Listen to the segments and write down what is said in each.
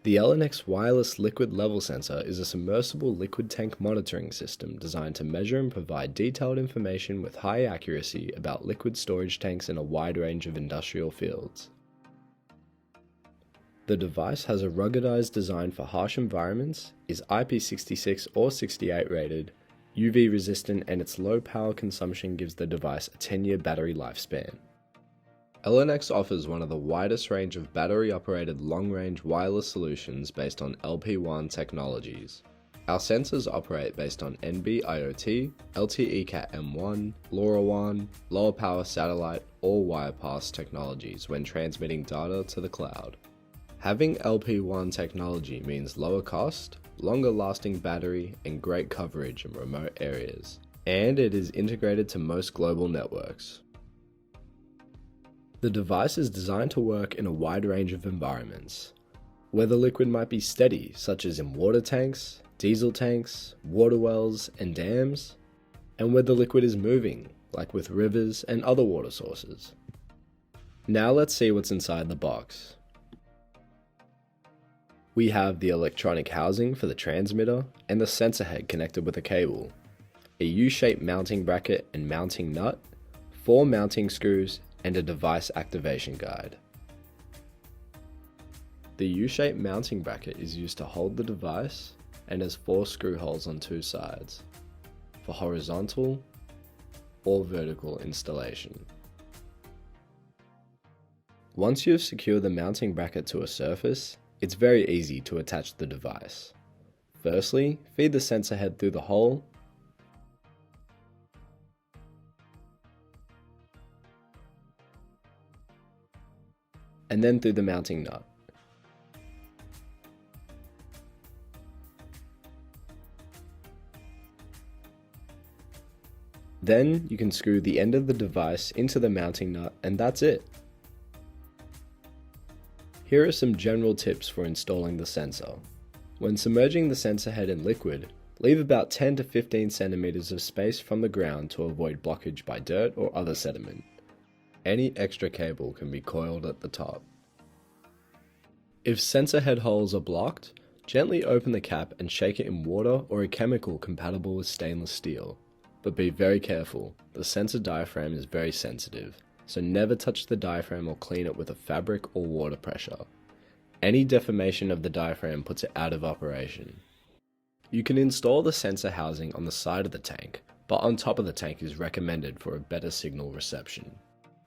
The Ellenex wireless liquid level sensor is a submersible liquid tank monitoring system designed to measure and provide detailed information with high accuracy about liquid storage tanks in a wide range of industrial fields. The device has a ruggedized design for harsh environments, is IP66 or 68 rated, UV resistant, and its low power consumption gives the device a 10-year battery lifespan. Ellenex offers one of the widest range of battery-operated long-range wireless solutions based on LPWAN technologies. Our sensors operate based on NB IoT, LTE Cat M1, LoRaWAN, lower power satellite or Wirepas technologies when transmitting data to the cloud. Having LPWAN technology means lower cost, longer lasting battery, and great coverage in remote areas. And it is integrated to most global networks. The device is designed to work in a wide range of environments, where the liquid might be steady, such as in water tanks, diesel tanks, water wells, and dams, and where the liquid is moving, like with rivers and other water sources. Now let's see what's inside the box. We have the electronic housing for the transmitter and the sensor head connected with a cable, a U-shaped mounting bracket and mounting nut, 4 mounting screws, and a device activation guide. The U-shaped mounting bracket is used to hold the device and has 4 screw holes on 2 sides for horizontal or vertical installation. Once you have secured the mounting bracket to a surface, it's very easy to attach the device. Firstly, feed the sensor head through the hole, and then through the mounting nut. Then you can screw the end of the device into the mounting nut, and that's it. Here are some general tips for installing the sensor. When submerging the sensor head in liquid, leave about 10 to 15 centimeters of space from the ground to avoid blockage by dirt or other sediment. Any extra cable can be coiled at the top. If sensor head holes are blocked, gently open the cap and shake it in water or a chemical compatible with stainless steel. But be very careful, the sensor diaphragm is very sensitive, so never touch the diaphragm or clean it with a fabric or water pressure. Any deformation of the diaphragm puts it out of operation. You can install the sensor housing on the side of the tank, but on top of the tank is recommended for a better signal reception.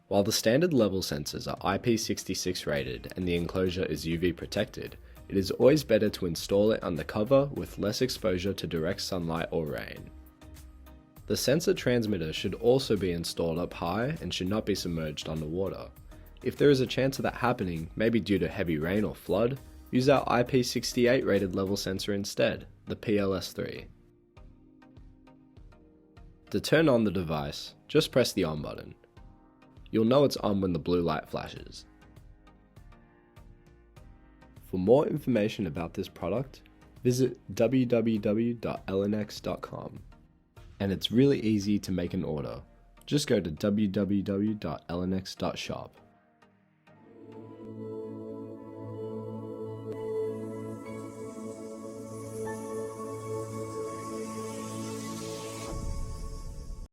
While the standard level sensors are IP66 rated and the enclosure is UV protected, it is always better to install it under cover with less exposure to direct sunlight or rain. The sensor transmitter should also be installed up high and should not be submerged underwater. If there is a chance of that happening, maybe due to heavy rain or flood, use our IP68 rated level sensor instead, the PLS2. To turn on the device, just press the on button. You'll know it's on when the blue light flashes. For more information about this product, visit www.ellenex.com. And it's really easy to make an order. Just go to www.ellenex.shop.